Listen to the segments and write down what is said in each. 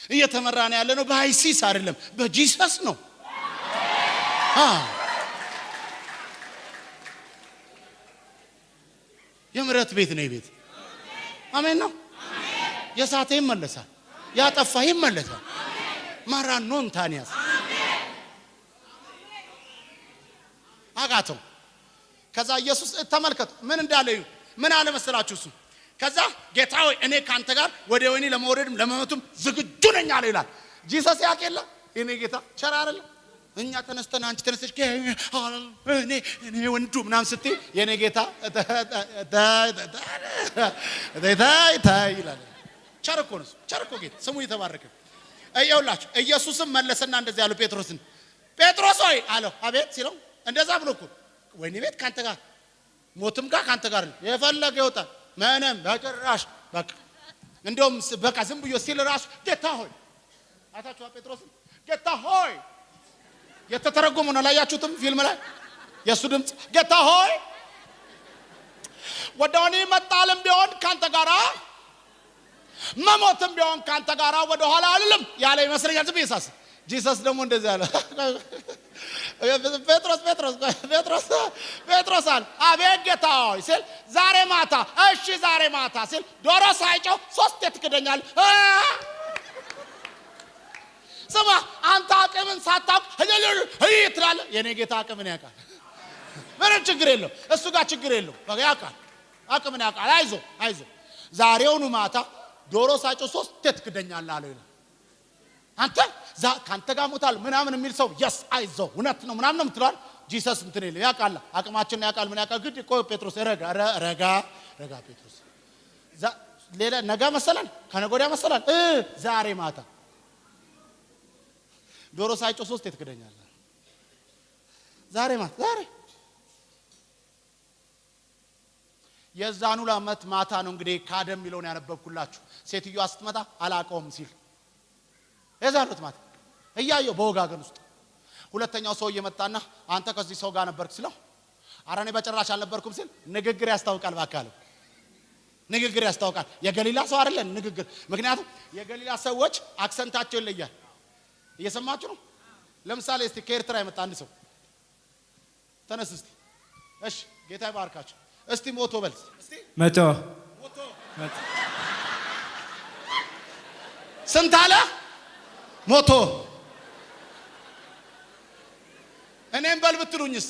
እየተመራን ያለነው በአይሲስ አይደለም በጂሰስ ነው የምሕረት ቤት ነው ቤት አሜን ነው የሳተ ይመለሳል ያጠፋ ይመለሳል ማራኖን ታኒያስ አጋተው ከዛ ኢየሱስ ተመልከቱ ምን እንዳለዩ ምን አለ መሰላችሁ እሱ ከዛ ጌታ ሆይ እኔ ካንተ ጋር ወደ ወይኒ ለመውረድም ለመመቱም ዝግጁ ነኝ አለ ይላል ጂሰስ ያቀለ እኔ ጌታ ቸር አይደለ እኛ ተነስተን አንቺ ተነስተሽ እኔ ወንዱ ምናም ስትይ የኔ ጌታ ታይ ይላል ቸር እኮ ነው ቸር እኮ ጌታ ስሙ ይተባረከ አይውላችሁ ኢየሱስም መለሰና እንደዚህ ያለው ጴጥሮስን ጴጥሮስ ሆይ አለው አቤት ሲለው እንደዛ ብሎ እኮ ወይኔ ቤት ካንተ ጋር ሞትም ጋር ካንተ ጋር የፈለገ ይወጣል ማንም በጭራሽ በቃ እንደውም በቃ ዝም ብዮ ሲል ራሱ ጌታ ሆይ አታችሁ ጴጥሮስን ጌታ ሆይ የተተረጎመ ነው ላያችሁትም ፊልም ላይ የሱ ድምጽ ጌታ ሆይ ወደኔ መጣልም ቢሆን ካንተ ጋራ መሞትም ቢሆን ካንተ ጋራ ወደ ኋላ አልልም ያለ ይመስለኛል ዝብይሳስ ጂሰስ ደግሞ እንደዚህ ያለ ጴጥሮስ አቤት ጌታ ሆይ ሲል ዛሬ ማታ እሺ ዛሬ ማታ ሲል ዶሮ ሳይጮህ ሶስት ትክደኛል ስማ አንተ አቅምን ሳታውቅ ትላለ የኔ ጌታ አቅምን ያውቃል ምንም ችግር የለው እሱ ጋር ችግር የለው በቃ ያውቃል አቅምን ያውቃል አይዞ ዛሬውኑ ማታ ዶሮ ሳይጮህ ሶስት ትክደኛል አለ ይላል አንተ ካንተ ጋር ሞታል ምናምን የሚል ሰው yes አይዞ እውነት ነው ምናምን ነው ምትሏል ጂሰስ እንትን ይል ያውቃል አቅማችን ያውቃል ምን ያውቃል ግድ ቆይ ጴጥሮስ ረጋ ጴጥሮስ ሌላ ነገ መሰለን ከነገወዲያ መሰለን ዛሬ ማታ ዶሮ ሳይጮህ ሶስት ትክደኛል ዛሬ የዛኑ ለአመት ማታ ነው እንግዲህ ካደም ሚሊዮን ያነበብኩላችሁ ሴትዮዋ ስትመጣ አላቀውም ሲል የዛኑት ማታ እያየው በወጋገን ውስጥ ሁለተኛው ሰው እየመጣና አንተ ከዚህ ሰው ጋር ነበርክ ሲለው አራኔ በጭራሽ አልነበርኩም ሲል ንግግር ያስታውቃል ባካለ ንግግር ያስታውቃል የገሊላ ሰው አይደለም ንግግር ምክንያቱም የገሊላ ሰዎች አክሰንታቸው ይለያል እየሰማችሁ ነው ለምሳሌ እስቲ ከኤርትራ የመጣ አንድ ሰው ተነስ እስቲ እሺ ጌታ ይባርካችሁ እስቲ ሞቶ በል እስቲ ሞቶ ስንት አለ ሞቶ እኔም በል ብትሉኝስ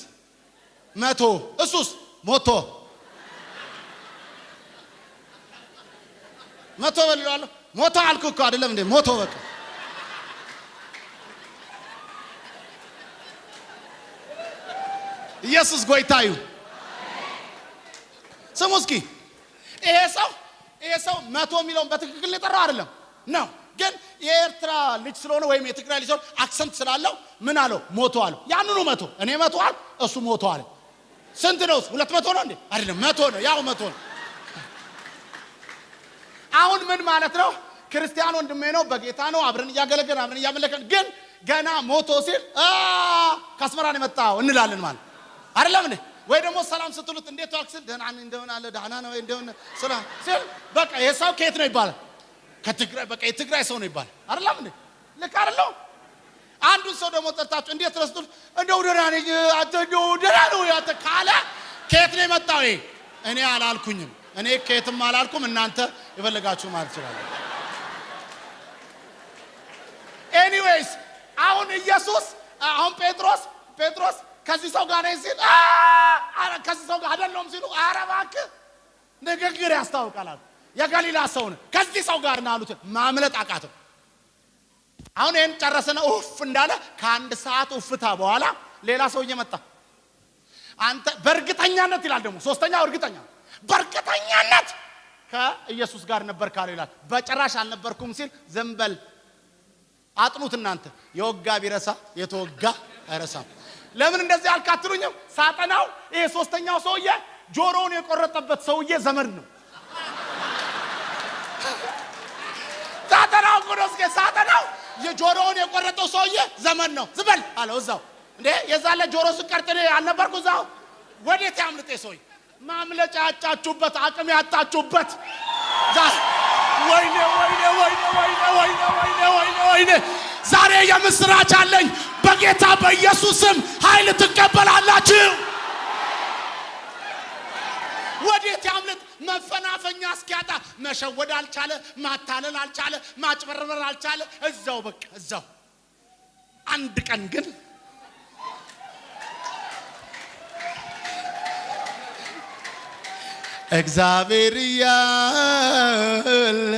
መቶ እሱስ ሞቶ በል ይላል ሞቶ አልኩ እኮ አይደለም እንዴ ሞቶ በቃ ኢየሱስ ጎይታዩ ስሙስኪ ይሄ ሰው መቶ ሚሊዮን በትክክል ሊጠራው አይደለም ነው ግን የኤርትራ ልጅ ስለሆነ ወይም የትግራይ ልጅ ስለሆነ አክሰንት ስላለው ምን አለው ሞቶ አለ ያንኑ መቶ እኔ መቶ አለ እሱ ሞቶ አለ ስንት ነው 200 ነው እንዴ አይደለም መቶ ነው ያው መቶ ነው አሁን ምን ማለት ነው ክርስቲያን ወንድሜ ነው በጌታ ነው አብረን ያገለገልን አብረን ያመለከን ግን ገና ሞቶ ሲል ካስመራን የመጣው እንላለን ማለት አይደለም እንዴ ወይ ደግሞ ሰላም ስትሉት እንዴት ታክስ ደህና እንደሆነ አለ ደህና ነው እንደሆነ ሰላም ሲል በቃ የሰው ከየት ነው ይባላል ከትግራይ በቃ የትግራይ ሰው ነው ይባላል አይደለም እንዴ ልክ አይደለም አንዱ ሰው ደግሞ ጠርታችሁ እንዴት ረስቱት እንደው ደህና ነኝ አትደው ደህና ነው ያተ ካለ ከየት ነው የመጣው እኔ አላልኩኝም እኔ ከየትም አላልኩም እናንተ ይፈልጋችሁ ማለት ይችላል ኤኒዌይስ አሁን ኢየሱስ አሁን ጴጥሮስ ከዚህ ሰው ጋር ነው ሲል ከዚህ ሰው ጋር አይደለም ሲሉ አረባክ ንግግር ያስታውቃል የገሊላ ሰው ነው ከዚህ ሰው ጋር ናሉት ማምለጥ አቃተው አሁን ይሄን ጨረሰና ኡፍ እንዳለ ከአንድ ሰዓት ኡፍታ በኋላ ሌላ ሰው እየመጣ አንተ በእርግጠኛነት ይላል ደግሞ ሶስተኛው እርግጠኛ በእርግጠኛነት ከኢየሱስ ጋር ነበር ካለ ይላል በጭራሽ አልነበርኩም ሲል ዘንበል አጥኑት እናንተ የወጋ ቢረሳ የተወጋ አይረሳም ለምን እንደዚህ አልካትሉኝም ሳጠናው ይሄ ሶስተኛው ሰውዬ ጆሮውን የቆረጠበት ሰውዬ ዘመድ ነው ሳጠናው የጆሮውን የቆረጠው ሰውዬ ዘመድ ነው ዝበል አለው እዛው እንዴ የዛለ ጆሮ ስቀርጥኔ አልነበርኩ እዛው ወዴት ያምልጤ ሰውዬ ማምለጫ ያጫችሁበት አቅም ያጣችሁበት ወይኔ ወይኔ ዛሬ የምስራች አለኝ። በጌታ በኢየሱስም ኃይል ትቀበላላችሁ። ወዴት ያምልጥ? መፈናፈኛ እስኪያጣ መሸወድ አልቻለ፣ ማታለል አልቻለ፣ ማጭበርበር አልቻለ። እዛው በቃ እዛው። አንድ ቀን ግን እግዚአብሔር ያለ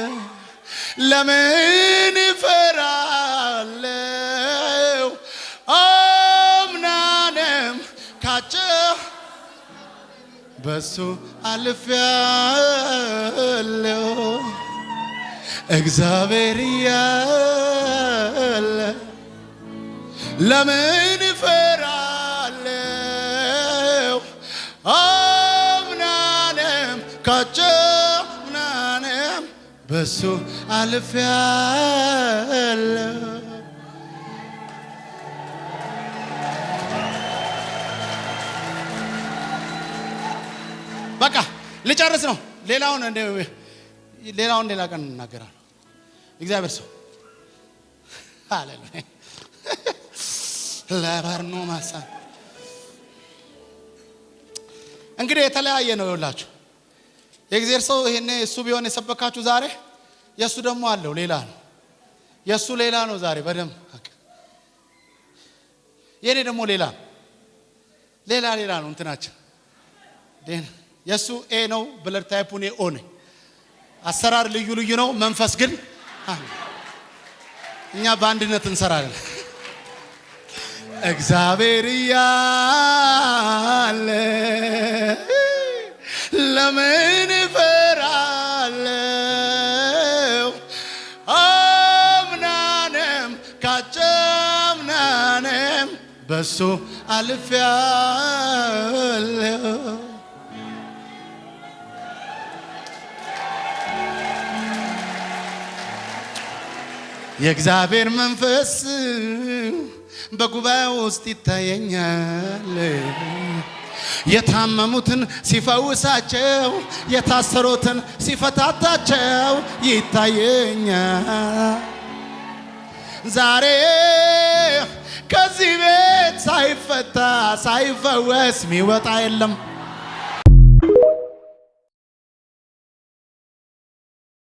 ለምን ፈራለው? አምናንም ካቸው በሱ አልፌያለሁ። እግዚአብሔር ያለ ለምን ፈራለው? አምናንም ካቸምናንም በሱ አልፌያለሁ። በቃ ልጨርስ ነው። ሌላውን ሌላ ቀን እናገራለሁ። እግዚአብሔር ሰው ሃሌሉያ ለባርኖ ማሳ እንግዲህ የተለያየ ነው ይላችሁ። የእግዚአብሔር ሰው ይሄኔ እሱ ቢሆን የሰበካችሁ ዛሬ የሱ ደግሞ አለው ሌላ ነው። የሱ ሌላ ነው ዛሬ በደም የኔ ደግሞ ሌላ ነው እንትናችን የሱ ኤ ነው። ብለድ ታይፑን ኤ ኦ ነው። አሰራር ልዩ ነው። መንፈስ ግን እኛ በአንድነት እንሰራለን። እግዚአብሔር ያለ ለምን ፈራለው? አምናንም ካቸምናንም በሱ አልፌያለሁ። የእግዚአብሔር መንፈስ በጉባኤ ውስጥ ይታየኛል። የታመሙትን ሲፈውሳቸው፣ የታሰሩትን ሲፈታታቸው ይታየኛል። ዛሬ ከዚህ ቤት ሳይፈታ ሳይፈወስ ሚወጣ የለም።